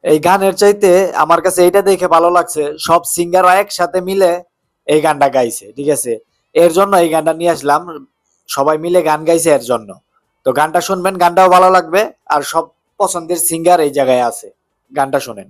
এই গানের চাইতে আমার কাছে এইটা দেখে ভালো লাগছে, সব সিঙ্গাররা একসাথে মিলে এই গানটা গাইছে, ঠিক আছে? এর জন্য এই গানটা নিয়ে আসলাম, সবাই মিলে গান গাইছে এর জন্য। তো গানটা শুনবেন, গানটাও ভালো লাগবে, আর সব পছন্দের সিঙ্গার এই জায়গায় আছে, গানটা শোনেন।